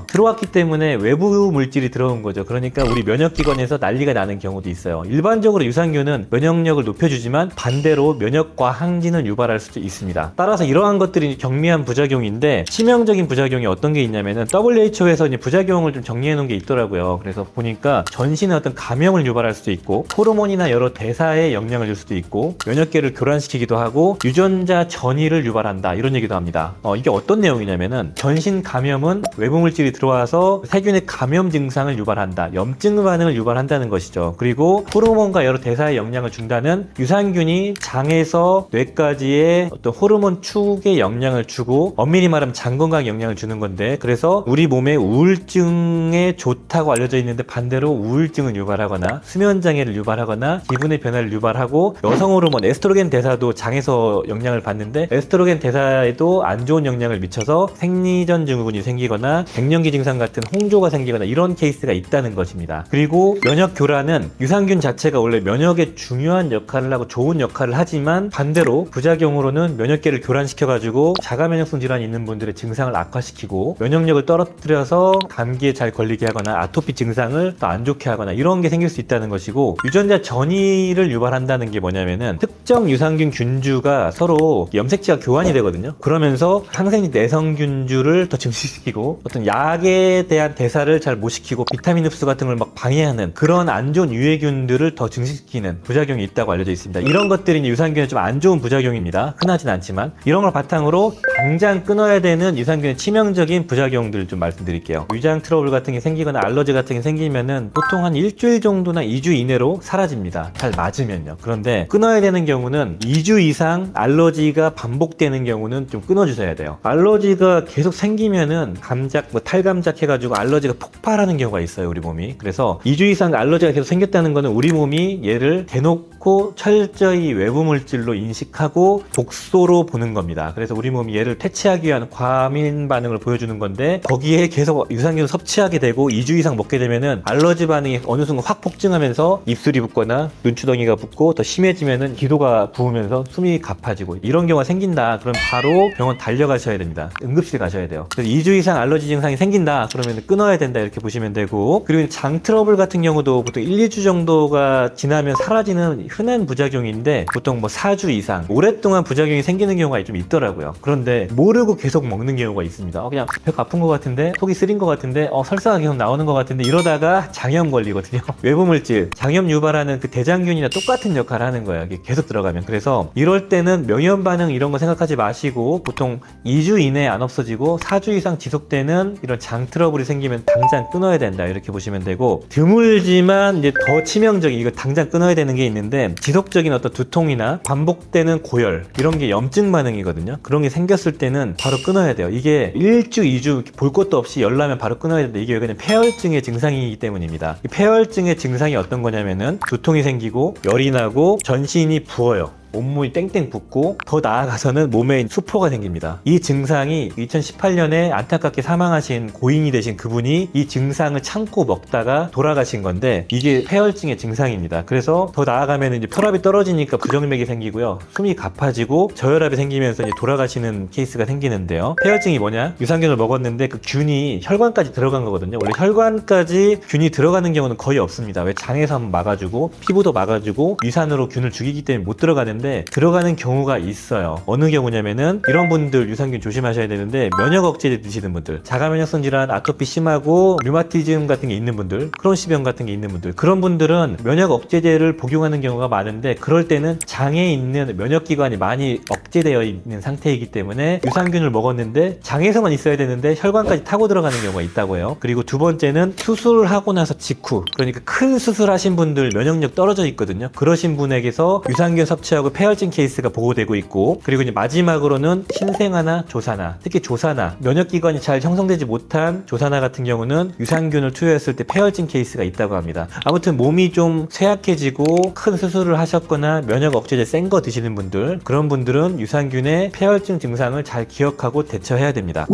들어왔기 때문에 외부 물질이 들어온 거죠. 그러니까 우리 면역기관에서 난리가 나는 경우도 있어요. 일반적으로 유산균은 면역력을 높여주지만 반대로 면역과 항진을 유발할 수도 있습니다. 따라서 이러한 것들이 경미한 부작용인데, 치명적인 부작용이 어떤 게 있냐면은 WHO에서 이제 부작용을 좀 정리해 놓은 게 있더라고요. 그래서 보니까 전신에 어떤 감염을 유발할 수도 있고, 호르몬이나 여러 대사에 영향을 줄 수도 있고, 면역계를 교란시키기도 하고, 유전자 전이를 유발한다, 이런 얘기도 합니다. 이게 어떤 내용이냐면은 전신 감염은 외부 물질이 들어와서 세균의 감염 증상을 유발한다, 염증 반응을 유발한다는 것이죠. 그리고 호르몬과 여러 대사에 영향을 준다는 유산균이 장에서 뇌까지의 어떤 호르몬 축에 영향을 주고, 엄밀히 말하면 장 건강에 영향을 주는 건데, 그래서 우리 몸에 우울증에 좋다고 알려져 있는데 반대로 우울증을 유발하거나 수면 장애를 유발하거나 기분의 변화를 유발하고, 여성 호르몬 에스트로겐 대사도 장에서 영향을 받는데 에스트로겐 대사에도 안 좋은 영향을 미쳐서 생리전 증후군이 생기거나 갱년기 증상 같은 홍조가 생기거나 이런 케이스가 있다는 것입니다. 그리고 면역 교란은 유산균 자체가 원래 면역에 중요한 역할을 하고 좋은 역할을 하지만 반대로 부작용으로는 면역계를 교란시켜가지고 자가 면역성 질환이 있는 분들의 증상을 악화시키고 면역력을 떨어뜨려서 감기에 잘 걸리게 하거나 아토피 증상을 더 안 좋게 하거나 이런 게 생길 수 있다는 것이고, 유전자 전이를 유발한다는 게 뭐냐면은 특정 유산균 균주가 서로 염색체가 교환이 되거든요. 그러면서 항생 내성균주를 더 증식시키고 상태로 어떤 약에 대한 대사를 잘 못 시키고 비타민 흡수 같은 걸 막 방해하는 그런 안 좋은 유해균들을 더 증식시키는 부작용이 있다고 알려져 있습니다. 이런 것들이 이제 유산균의 좀 안 좋은 부작용입니다. 흔하진 않지만 이런 걸 바탕으로 당장 끊어야 되는 유산균의 치명적인 부작용들을 좀 말씀드릴게요. 위장 트러블 같은 게 생기거나 알러지 같은 게 생기면은 보통 한 일주일 정도나 2주 이내로 사라집니다. 잘 맞으면요. 그런데 끊어야 되는 경우는 2주 이상 알러지가 반복되는 경우는 좀 끊어주셔야 돼요. 알러지가 계속 생기면은 감작, 탈감작 해가지고 알러지가 폭발하는 경우가 있어요, 우리 몸이. 그래서 2주 이상 알러지가 계속 생겼다는 거는 우리 몸이 얘를 대놓고 철저히 외부 물질로 인식하고 독소로 보는 겁니다. 그래서 우리 몸이 얘를 퇴치하기 위한 과민 반응을 보여주는 건데 거기에 계속 유산균을 섭취하게 되고 2주 이상 먹게 되면은 알러지 반응이 어느 순간 확 폭증하면서 입술이 붓거나 눈두덩이가 붓고 더 심해지면은 기도가 부으면서 숨이 가파지고 이런 경우가 생긴다. 그럼 바로 병원 달려가셔야 됩니다. 응급실 가셔야 돼요. 그래서 2주 이상 알러지 증상이 생긴다. 그러면 끊어야 된다. 이렇게 보시면 되고, 그리고 장 트러블 같은 경우도 보통 1, 2주 정도가 지나면 사라지는 흔한 부작용인데 보통 뭐 4주 이상 오랫동안 부작용이 생기는 경우가 좀 있더라고요. 그런데 모르고 계속 먹는 경우가 있습니다. 그냥 배가 아픈 것 같은데, 속이 쓰린 것 같은데, 설사가 계속 나오는 것 같은데 이러다가 장염 걸리거든요. 외부 물질, 장염 유발하는 그 대장균이나 똑같은 역할을 하는 거예요. 이게 계속 들어가면. 그래서 이럴 때는 명현 반응 이런 거 생각하지 마시고 보통 2주 이내에 안 없어지고 4주 이상 지속되는 이런 장 트러블이 생기면 당장 끊어야 된다. 이렇게 보시면 되고, 드물지만 이제 더 치명적인, 이거 당장 끊어야 되는 게 있는데 지속적인 어떤 두통이나 반복되는 고열 이런 게 염증 반응이거든요. 그런 게 생겼을 때는 바로 끊어야 돼요. 이게 1주, 2주 볼 것도 없이 열나면 바로 끊어야 되는데 이게 왜 그냥 폐혈증의 증상이기 때문입니다. 이 폐혈증의 증상이 어떤 거냐면은 두통이 생기고 열이 나고 전신이 부어요. 온몸이 땡땡 붓고 더 나아가서는 몸에 수포가 생깁니다. 이 증상이 2018년에 안타깝게 사망하신 고인이 되신 그분이 이 증상을 참고 먹다가 돌아가신 건데 이게 폐혈증의 증상입니다. 그래서 더 나아가면 이제 혈압이 떨어지니까 부정맥이 생기고요. 숨이 가파지고 저혈압이 생기면서 이제 돌아가시는 케이스가 생기는데요. 폐혈증이 뭐냐? 유산균을 먹었는데 그 균이 혈관까지 들어간 거거든요. 원래 혈관까지 균이 들어가는 경우는 거의 없습니다. 왜 장에서 한번 막아주고 피부도 막아주고 위산으로 균을 죽이기 때문에 못 들어가는데 들어가는 경우가 있어요. 어느 경우냐면은 이런 분들 유산균 조심하셔야 되는데 면역 억제제 드시는 분들, 자가 면역성 질환, 아토피 심하고 류마티즘 같은 게 있는 분들, 크론시병 같은 게 있는 분들, 그런 분들은 면역 억제제를 복용하는 경우가 많은데 그럴 때는 장에 있는 면역 기관이 많이 억제되어 있는 상태이기 때문에 유산균을 먹었는데 장에서만 있어야 되는데 혈관까지 타고 들어가는 경우가 있다고 해요. 그리고 두 번째는 수술하고 나서 직후, 그러니까 큰 수술하신 분들 면역력 떨어져 있거든요. 그러신 분에게서 유산균 섭취하고 폐혈증 케이스가 보고되고 있고, 그리고 이제 마지막으로는 신생아나 조산아, 특히 조산아, 면역기관이 잘 형성되지 못한 조산아 같은 경우는 유산균을 투여했을 때 폐혈증 케이스가 있다고 합니다. 아무튼 몸이 좀 쇠약해지고 큰 수술을 하셨거나 면역 억제제 센 거 드시는 분들, 그런 분들은 유산균의 폐혈증 증상을 잘 기억하고 대처해야 됩니다.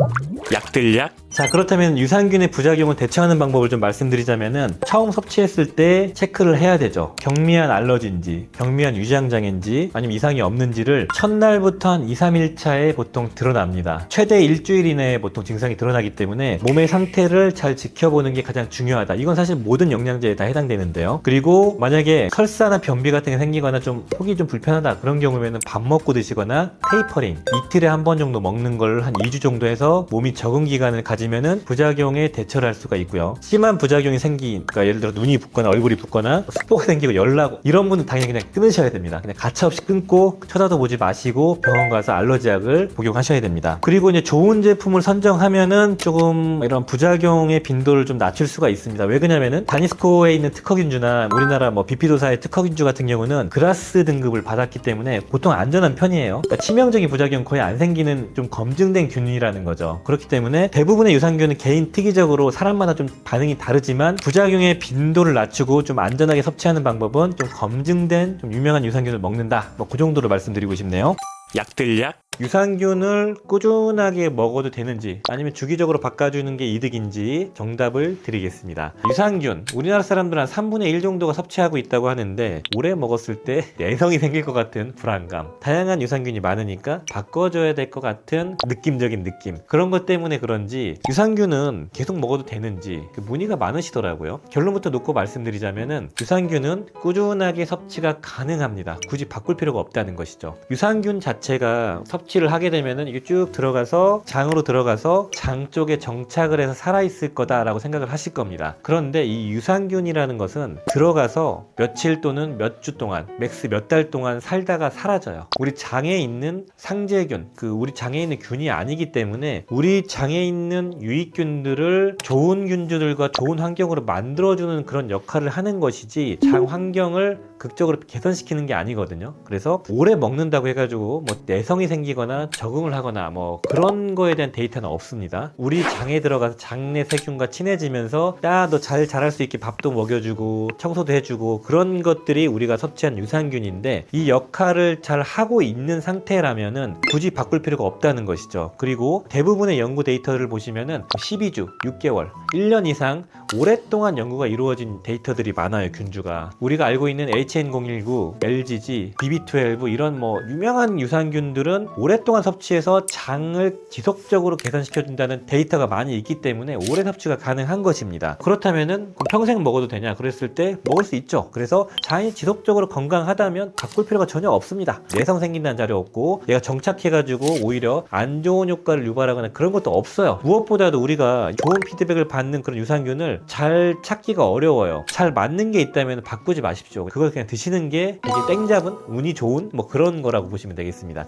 약들약? 자, 그렇다면 유산균의 부작용을 대처하는 방법을 좀 말씀드리자면은 처음 섭취했을 때 체크를 해야 되죠. 경미한 알러지인지, 경미한 위장장애인지, 아니면 이상이 없는지를 첫날부터 한 2, 3일 차에 보통 드러납니다. 최대 일주일 이내에 보통 증상이 드러나기 때문에 몸의 상태를 잘 지켜보는 게 가장 중요하다. 이건 사실 모든 영양제에 다 해당되는데요. 그리고 만약에 설사나 변비 같은 게 생기거나 좀 속이 좀 불편하다 그런 경우에는 밥 먹고 드시거나 테이퍼링, 이틀에 한 번 정도 먹는 걸 한 2주 정도 해서 몸이 적응 기간을 가지면은 부작용에 대처를 할 수가 있고요. 심한 부작용이 그러니까 예를 들어 눈이 붓거나 얼굴이 붓거나 수포가 생기고 열나고 이런 분은 당연히 그냥 끊으셔야 됩니다. 그냥 가차없이 끊고 쳐다도 보지 마시고 병원 가서 알러지약을 복용하셔야 됩니다. 그리고 이제 좋은 제품을 선정하면은 조금 이런 부작용의 빈도를 좀 낮출 수가 있습니다. 왜 그러냐면은 다니스코에 있는 특허균주나 우리나라 뭐 비피도사의 특허균주 같은 경우는 그라스 등급을 받았기 때문에 보통 안전한 편이에요. 그러니까 치명적인 부작용 거의 안 생기는 좀 검증된 균이라는 거죠. 그렇기 때문에 대부분의 유산균은 개인 특이적으로 사람마다 좀 반응이 다르지만 부작용의 빈도를 낮추고 좀 안전하게 섭취하는 방법은 좀 검증된 좀 유명한 유산균을 먹는다. 뭐 그 정도로 말씀드리고 싶네요. 약들약? 유산균을 꾸준하게 먹어도 되는지 아니면 주기적으로 바꿔주는 게 이득인지 정답을 드리겠습니다. 유산균, 우리나라 사람들 한 3분의 1 정도가 섭취하고 있다고 하는데 오래 먹었을 때 내성이 생길 것 같은 불안감, 다양한 유산균이 많으니까 바꿔줘야 될 것 같은 느낌적인 느낌, 그런 것 때문에 그런지 유산균은 계속 먹어도 되는지 문의가 많으시더라고요. 결론부터 놓고 말씀드리자면은 유산균은 꾸준하게 섭취가 가능합니다. 굳이 바꿀 필요가 없다는 것이죠. 유산균 자체가 섭취를 하게 되면은 이게 쭉 들어가서 장으로 들어가서 장 쪽에 정착을 해서 살아있을 거다라고 생각을 하실 겁니다. 그런데 이 유산균이라는 것은 들어가서 며칠 또는 몇 주 동안, 맥스 몇 달 동안 살다가 사라져요. 우리 장에 있는 상재균, 우리 장에 있는 균이 아니기 때문에 우리 장에 있는 유익균들을 좋은 균주들과 좋은 환경으로 만들어주는 그런 역할을 하는 것이지 장 환경을 극적으로 개선시키는 게 아니거든요. 그래서 오래 먹는다고 해가지고 뭐 내성이 생기거나 적응을 하거나 뭐 그런 거에 대한 데이터는 없습니다. 우리 장에 들어가서 장내 세균과 친해지면서 야, 너 잘 자랄 수 있게 밥도 먹여주고 청소도 해주고 그런 것들이 우리가 섭취한 유산균인데 이 역할을 잘 하고 있는 상태라면은 굳이 바꿀 필요가 없다는 것이죠. 그리고 대부분의 연구 데이터를 보시면은 12주, 6개월, 1년 이상 오랫동안 연구가 이루어진 데이터들이 많아요. 균주가 우리가 알고 있는 HN019, LGG, BB12 이런 뭐 유명한 유산균들은 오랫동안 섭취해서 장을 지속적으로 개선시켜준다는 데이터가 많이 있기 때문에 오래 섭취가 가능한 것입니다. 그렇다면은 평생 먹어도 되냐? 그랬을 때 먹을 수 있죠. 그래서 장이 지속적으로 건강하다면 바꿀 필요가 전혀 없습니다. 내성 생긴다는 자료 없고 얘가 정착해가지고 오히려 안 좋은 효과를 유발하거나 그런 것도 없어요. 무엇보다도 우리가 좋은 피드백을 받는 그런 유산균을 잘 찾기가 어려워요. 잘 맞는 게 있다면 바꾸지 마십시오. 그걸 그냥 드시는 게 되게 땡잡은 운이 좋은 뭐 그런 거라고 보시면 되겠습니다.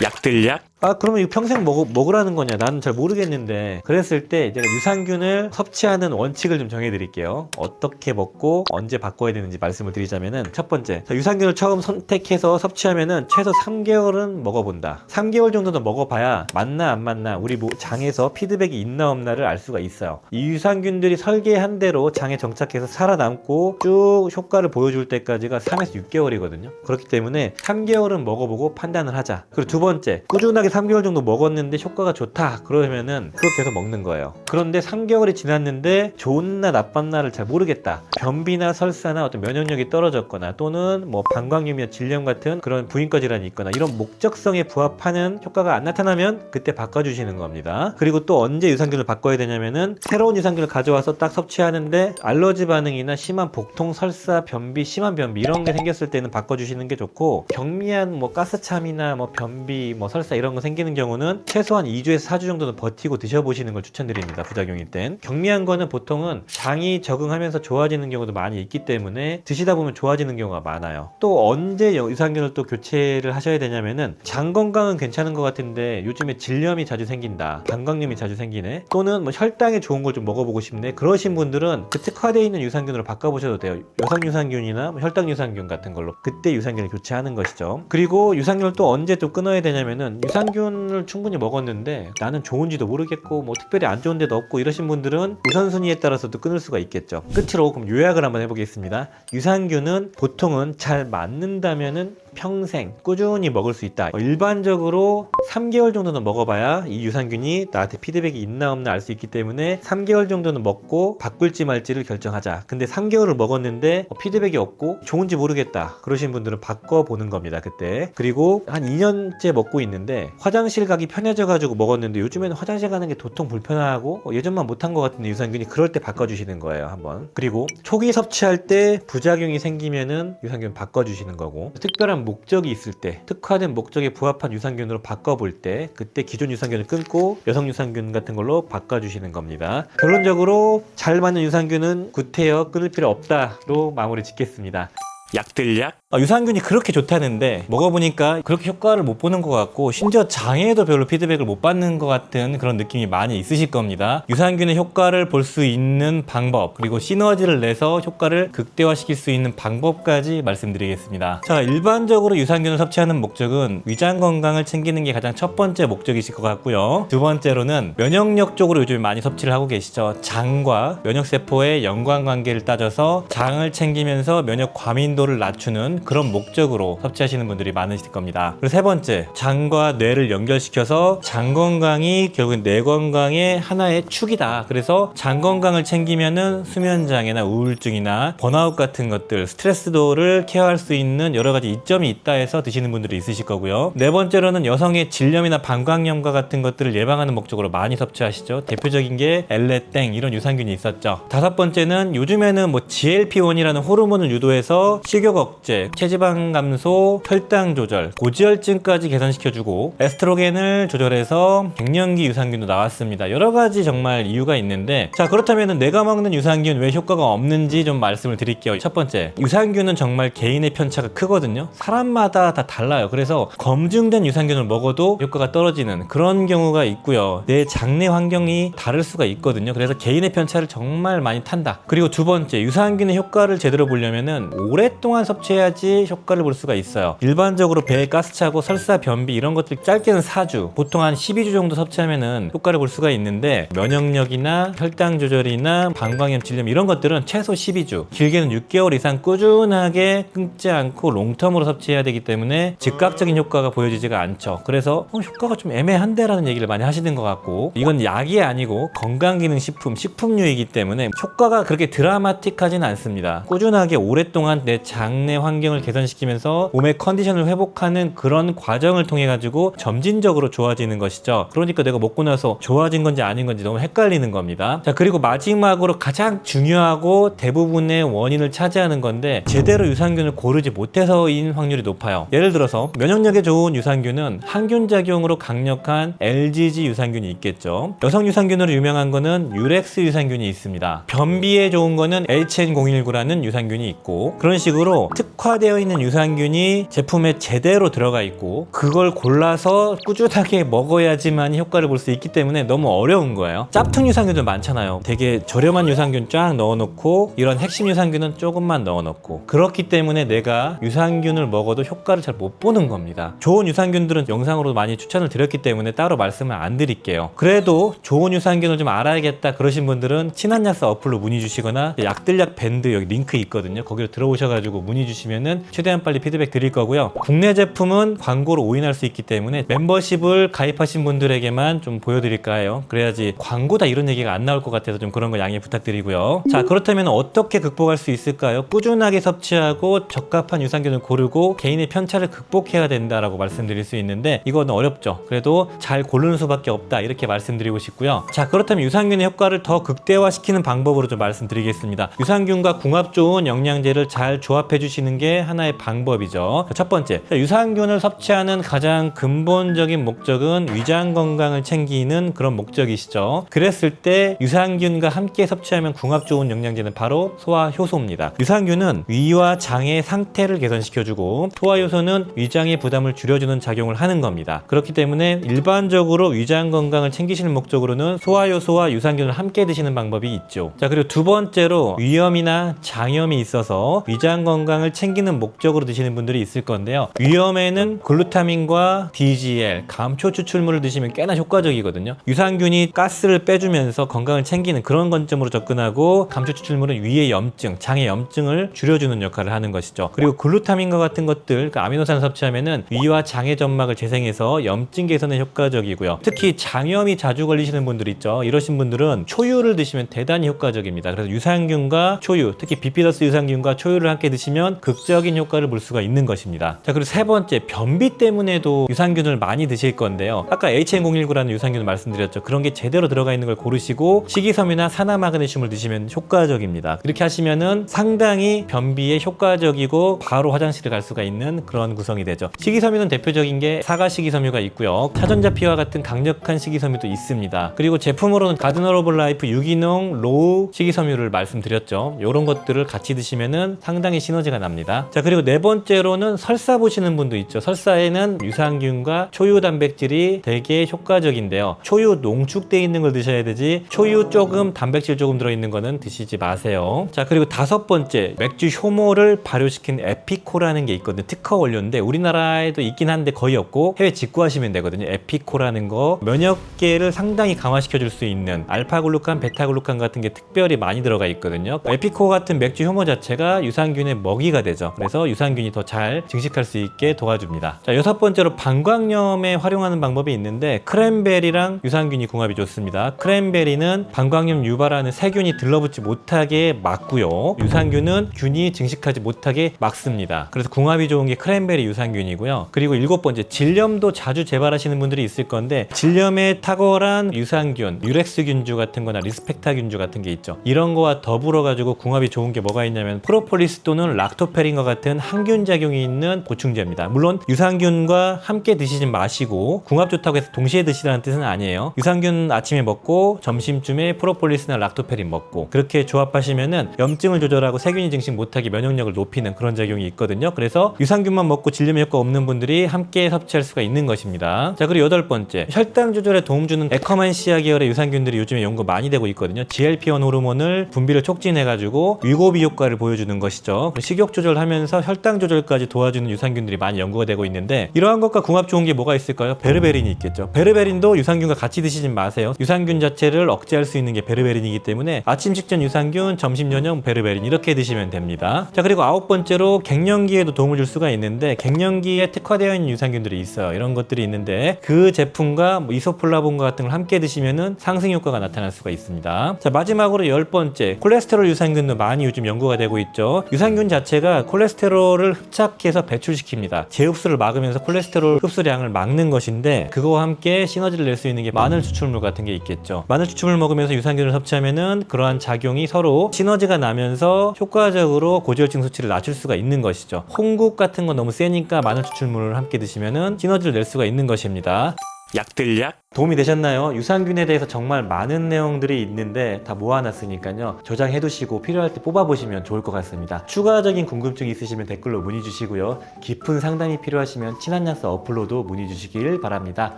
약들약 그러면 이거 평생 먹으라는 거냐? 나는 잘 모르겠는데 그랬을 때 제가 유산균을 섭취하는 원칙을 좀 정해드릴게요. 어떻게 먹고 언제 바꿔야 되는지 말씀을 드리자면은 첫 번째, 유산균을 처음 선택해서 섭취하면은 최소 3개월은 먹어본다. 3개월 정도는 먹어봐야 맞나 안 맞나 우리 장에서 피드백이 있나 없나를 알 수가 있어요. 이 유산균들이 설계한 대로 장에 정착해서 살아남고 쭉 효과를 보여줄 때까지가 3에서 6개월이거든요. 그렇기 때문에 3개월은 먹어보고 판단을 하자. 그리고 두 번째, 꾸준하게 3개월 정도 먹었는데 효과가 좋다 그러면은 그거 계속 먹는 거예요. 그런데 3개월이 지났는데 좋은 나 나쁜 날을 잘 모르겠다. 변비나 설사나 어떤 면역력이 떨어졌거나 또는 뭐 방광염이나 질염 같은 그런 부인과 질환이 있거나 이런 목적성에 부합하는 효과가 안 나타나면 그때 바꿔주시는 겁니다. 그리고 또 언제 유산균을 바꿔야 되냐면은 새로운 유산균을 가져와서 딱 섭취하는데 알러지 반응이나 심한 복통, 설사, 변비, 심한 변비 이런 게 생겼을 때는 바꿔주시는 게 좋고 경미한 뭐 가스참이나 뭐 변비, 뭐 설사 이런 거 생기는 경우는 최소한 2주에서 4주 정도는 버티고 드셔보시는 걸 추천드립니다. 부작용일 땐. 경미한 거는 보통은 장이 적응하면서 좋아지는 경우도 많이 있기 때문에 드시다 보면 좋아지는 경우가 많아요. 또 언제 유산균을 또 교체를 하셔야 되냐면은 장 건강은 괜찮은 것 같은데 요즘에 질염이 자주 생긴다. 방광염이 자주 생기네. 또는 뭐 혈당에 좋은 걸 좀 먹어보고 싶네. 그러신 분들은 그 특화되어 있는 유산균으로 바꿔보셔도 돼요. 여성 유산균이나 뭐 혈당 유산균 같은 걸로 그때 유산균을 교체하는 것이죠. 그리고 유산균을 또 언제 또 끊어야 되냐면은 유산균을 충분히 먹었는데 나는 좋은지도 모르겠고 뭐 특별히 안 좋은 데도 없고 이러신 분들은 우선순위에 따라서도 끊을 수가 있겠죠. 끝으로 그럼 요약을 한번 해보겠습니다. 유산균은 보통은 잘 맞는다면은 평생 꾸준히 먹을 수 있다. 일반적으로 3개월 정도는 먹어봐야 이 유산균이 나한테 피드백이 있나 없나 알 수 있기 때문에 3개월 정도는 먹고 바꿀지 말지를 결정하자. 근데 3개월을 먹었는데 피드백이 없고 좋은지 모르겠다. 그러신 분들은 바꿔보는 겁니다. 그때. 그리고 한 2년째 먹고 있는데 화장실 가기 편해져가지고 먹었는데 요즘에는 화장실 가는 게 도통 불편하고 예전만 못한 것 같은데 유산균이 그럴 때 바꿔주시는 거예요. 한번. 그리고 초기 섭취할 때 부작용이 생기면은 유산균 바꿔주시는 거고 특별한 목적이 있을 때 특화된 목적에 부합한 유산균으로 바꿔볼 때 그때 기존 유산균을 끊고 여성 유산균 같은 걸로 바꿔주시는 겁니다. 결론적으로 잘 맞는 유산균은 구태여 끊을 필요 없다로 마무리 짓겠습니다. 약들약 유산균이 그렇게 좋다는데 먹어보니까 그렇게 효과를 못 보는 것 같고 심지어 장에도 별로 피드백을 못 받는 것 같은 그런 느낌이 많이 있으실 겁니다. 유산균의 효과를 볼 수 있는 방법 그리고 시너지를 내서 효과를 극대화시킬 수 있는 방법까지 말씀드리겠습니다. 자, 일반적으로 유산균을 섭취하는 목적은 위장 건강을 챙기는 게 가장 첫 번째 목적이실 것 같고요. 두 번째로는 면역력 쪽으로 요즘 많이 섭취를 하고 계시죠. 장과 면역세포의 연관관계를 따져서 장을 챙기면서 면역 과민도를 낮추는 그런 목적으로 섭취하시는 분들이 많으실 겁니다. 그리고 세 번째, 장과 뇌를 연결시켜서 장 건강이 결국은 뇌 건강의 하나의 축이다. 그래서 장 건강을 챙기면은 수면장애나 우울증이나 번아웃 같은 것들, 스트레스도를 케어할 수 있는 여러 가지 이점이 있다 해서 드시는 분들이 있으실 거고요. 네 번째로는 여성의 질염이나 방광염과 같은 것들을 예방하는 목적으로 많이 섭취하시죠. 대표적인 게 엘레땡 이런 유산균이 있었죠. 다섯 번째는 요즘에는 뭐 GLP-1이라는 호르몬을 유도해서 식욕 억제, 번째, 체지방 감소, 혈당 조절, 고지혈증까지 개선시켜주고 에스트로겐을 조절해서 갱년기 유산균도 나왔습니다. 여러 가지 정말 이유가 있는데, 자, 그렇다면 내가 먹는 유산균 왜 효과가 없는지 좀 말씀을 드릴게요. 첫 번째, 유산균은 정말 개인의 편차가 크거든요. 사람마다 다 달라요. 그래서 검증된 유산균을 먹어도 효과가 떨어지는 그런 경우가 있고요. 내 장내 환경이 다를 수가 있거든요. 그래서 개인의 편차를 정말 많이 탄다. 그리고 두 번째, 유산균의 효과를 제대로 보려면은 오랫동안 섭취해야지 효과를 볼 수가 있어요. 일반적으로 배에 가스 차고 설사, 변비 이런 것들 짧게는 4주, 보통 한 12주 정도 섭취하면은 효과를 볼 수가 있는데, 면역력이나 혈당 조절이나 방광염, 질염 이런 것들은 최소 12주, 길게는 6개월 이상 꾸준하게 끊지 않고 롱텀으로 섭취해야 되기 때문에 즉각적인 효과가 보여지지가 않죠. 그래서 효과가 좀 애매한데라는 얘기를 많이 하시는 것 같고, 이건 약이 아니고 건강기능식품, 식품류이기 때문에 효과가 그렇게 드라마틱하진 않습니다. 꾸준하게 오랫동안 내 장내 환경을 개선시키면서 몸의 컨디션을 회복하는 그런 과정을 통해 가지고 점진적으로 좋아지는 것이죠. 그러니까 내가 먹고 나서 좋아진 건지 아닌 건지 너무 헷갈리는 겁니다. 자, 그리고 마지막으로 가장 중요하고 대부분의 원인을 차지하는 건데, 제대로 유산균을 고르지 못해서인 확률이 높아요. 예를 들어서 면역력에 좋은 유산균은 항균 작용으로 강력한 LGG 유산균이 있겠죠. 여성 유산균으로 유명한 거는 유렉스 유산균이 있습니다. 변비에 좋은 거는 HN019라는 유산균이 있고, 그런 식으로 특화되어 있는 유산균이 제품에 제대로 들어가 있고, 그걸 골라서 꾸준하게 먹어야지만 효과를 볼 수 있기 때문에 너무 어려운 거예요. 짭퉁 유산균들 많잖아요. 되게 저렴한 유산균 쫙 넣어놓고 이런 핵심 유산균은 조금만 넣어놓고, 그렇기 때문에 내가 유산균을 먹어도 효과를 잘 못 보는 겁니다. 좋은 유산균들은 영상으로 많이 추천을 드렸기 때문에 따로 말씀을 안 드릴게요. 그래도 좋은 유산균을 좀 알아야겠다 그러신 분들은 친한약사 어플로 문의 주시거나 약들약 밴드 여기 링크 있거든요. 거기로 들어오셔가지고 문의 주시면은 최대한 빨리 피드백 드릴 거고요. 국내 제품은 광고로 오인할 수 있기 때문에 멤버십을 가입하신 분들에게만 좀 보여드릴까 해요. 그래야지 광고다 이런 얘기가 안 나올 것 같아서 좀 그런 거 양해 부탁드리고요. 자, 그렇다면 어떻게 극복할 수 있을까요? 꾸준하게 섭취하고 적합한 유산균을 고르고 개인의 편차를 극복해야 된다라고 말씀드릴 수 있는데, 이건 어렵죠. 그래도 잘 고르는 수밖에 없다 이렇게 말씀드리고 싶고요. 자, 그렇다면 유산균의 효과를 더 극대화시키는 방법으로 좀 말씀드리겠습니다. 유산균과 궁합 좋은 영양제를 잘 조합해 주시는 게 하나의 방법이죠. 첫 번째, 유산균을 섭취하는 가장 근본적인 목적은 위장 건강을 챙기는 그런 목적이시죠. 그랬을 때 유산균과 함께 섭취하면 궁합 좋은 영양제는 바로 소화효소입니다. 유산균은 위와 장의 상태를 개선시켜주고, 소화효소는 위장의 부담을 줄여주는 작용을 하는 겁니다. 그렇기 때문에 일반적으로 위장 건강을 챙기시는 목적으로는 소화효소와 유산균을 함께 드시는 방법이 있죠. 자, 그리고 두 번째로 위염이나 장염이 있어서 위장 건강을 챙기는 목적으로 드시는 분들이 있을 건데요. 위염에는 글루타민과 DGL, 감초 추출물을 드시면 꽤나 효과적이거든요. 유산균이 가스를 빼주면서 건강을 챙기는 그런 관점으로 접근하고, 감초 추출물은 위의 염증, 장의 염증을 줄여주는 역할을 하는 것이죠. 그리고 글루타민과 같은 것들, 그 아미노산 섭취하면은 위와 장의 점막을 재생해서 염증 개선에 효과적이고요. 특히 장염이 자주 걸리시는 분들 있죠. 이러신 분들은 초유를 드시면 대단히 효과적입니다. 그래서 유산균과 초유, 특히 비피더스 유산균과 초유를 함께 드시면 극적인 효과를 볼 수가 있는 것입니다. 자, 그리고 세 번째, 변비 때문에도 유산균을 많이 드실 건데요. 아까 HN019라는 유산균을 말씀드렸죠. 그런 게 제대로 들어가 있는 걸 고르시고 식이섬유나 산화마그네슘을 드시면 효과적입니다. 이렇게 하시면은 상당히 변비에 효과적이고 바로 화장실을 갈 수가 있는 그런 구성이 되죠. 식이섬유는 대표적인 게 사과 식이섬유가 있고요. 차전자피와 같은 강력한 식이섬유도 있습니다. 그리고 제품으로는 가드너 오브 라이프 유기농 로우 식이섬유를 말씀드렸죠. 이런 것들을 같이 드시면은 상당히 시너지가 납니다. 자, 그리고 네 번째로는 설사 보시는 분도 있죠. 설사에는 유산균과 초유 단백질이 되게 효과적인데요. 초유 농축되어 있는 걸 드셔야 되지, 초유 조금 단백질 조금 들어있는 거는 드시지 마세요. 자, 그리고 다섯 번째, 맥주 효모를 발효시킨 에피코라는 게 있거든요. 특허 원료인데 우리나라에도 있긴 한데 거의 없고 해외 직구하시면 되거든요. 에피코라는 거 면역계를 상당히 강화시켜 줄 수 있는 알파글루칸, 베타글루칸 같은 게 특별히 많이 들어가 있거든요. 에피코 같은 맥주 효모 자체가 유산균의 먹이가 되죠. 그래서 유산균이 더 잘 증식할 수 있게 도와줍니다. 자, 여섯 번째로 방광염에 활용하는 방법이 있는데, 크랜베리랑 유산균이 궁합이 좋습니다. 크랜베리는 방광염 유발하는 세균이 들러붙지 못하게 막고요. 유산균은 균이 증식하지 못하게 막습니다. 그래서 궁합이 좋은 게 크랜베리 유산균이고요. 그리고 일곱 번째, 질염도 자주 재발하시는 분들이 있을 건데, 질염에 탁월한 유산균, 유렉스균주 같은 거나 리스펙타균주 같은 게 있죠. 이런 거와 더불어 가지고 궁합이 좋은 게 뭐가 있냐면 프로폴리스 또는 락토페린 콜레스테롤과 같은 항균 작용이 있는 보충제입니다. 물론 유산균과 함께 드시지 마시고 궁합 좋다고 해서 동시에 드시라는 뜻은 아니에요. 유산균 아침에 먹고 점심쯤에 프로폴리스나 락토페린 먹고 그렇게 조합하시면은 염증을 조절하고 세균이 증식 못하게 면역력을 높이는 그런 작용이 있거든요. 그래서 유산균만 먹고 질염 효과 없는 분들이 함께 섭취할 수가 있는 것입니다. 자, 그리고 8번째, 혈당 조절에 도움 주는 에커만시아 계열의 유산균들이 요즘에 연구 많이 되고 있거든요. GLP-1 호르몬을 분비를 촉진해가지고 위고비 효과를 보여주는 것이죠. 식욕 조절하면서 혈당 조절까지 도와주는 유산균들이 많이 연구가 되고 있는데 이러한 것과 궁합 좋은 게 뭐가 있을까요? 베르베린이 있겠죠. 베르베린도 유산균과 같이 드시지 마세요. 유산균 자체를 억제할 수 있는 게 베르베린이기 때문에 아침 식전 유산균, 점심 저녁 베르베린 이렇게 드시면 됩니다. 자, 그리고 9번째로 갱년기에도 도움을 줄 수가 있는데 갱년기에 특화되어 있는 유산균들이 있어요. 이런 것들이 있는데 그 제품과 이소플라본과 같은 걸 함께 드시면은 상승 효과가 나타날 수가 있습니다. 자, 마지막으로 10번째, 콜레스테롤 유산균도 많이 요즘 연구가 되고 있죠. 유산균 자체가 콜레스테롤을 흡착해서 배출시킵니다. 재흡수를 막으면서 콜레스테롤 흡수량을 막는 것인데 그거와 함께 시너지를 낼 수 있는 게 마늘 추출물 같은 게 있겠죠. 마늘 추출물 먹으면서 유산균을 섭취하면은 그러한 작용이 서로 시너지가 나면서 효과적으로 고지혈증 수치를 낮출 수가 있는 것이죠. 홍국 같은 거 너무 세니까 마늘 추출물을 함께 드시면은 시너지를 낼 수가 있는 것입니다. 약들약 도움이 되셨나요? 유산균에 대해서 정말 많은 내용들이 있는데 다 모아놨으니까요. 저장해 두시고 필요할 때 뽑아보시면 좋을 것 같습니다. 추가적인 궁금증이 있으시면 댓글로 문의 주시고요. 깊은 상담이 필요하시면 친환약사 어플로도 문의 주시길 바랍니다.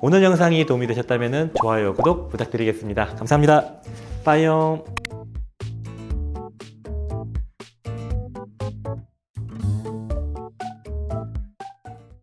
오늘 영상이 도움이 되셨다면 좋아요, 구독 부탁드리겠습니다. 감사합니다. 빠이용.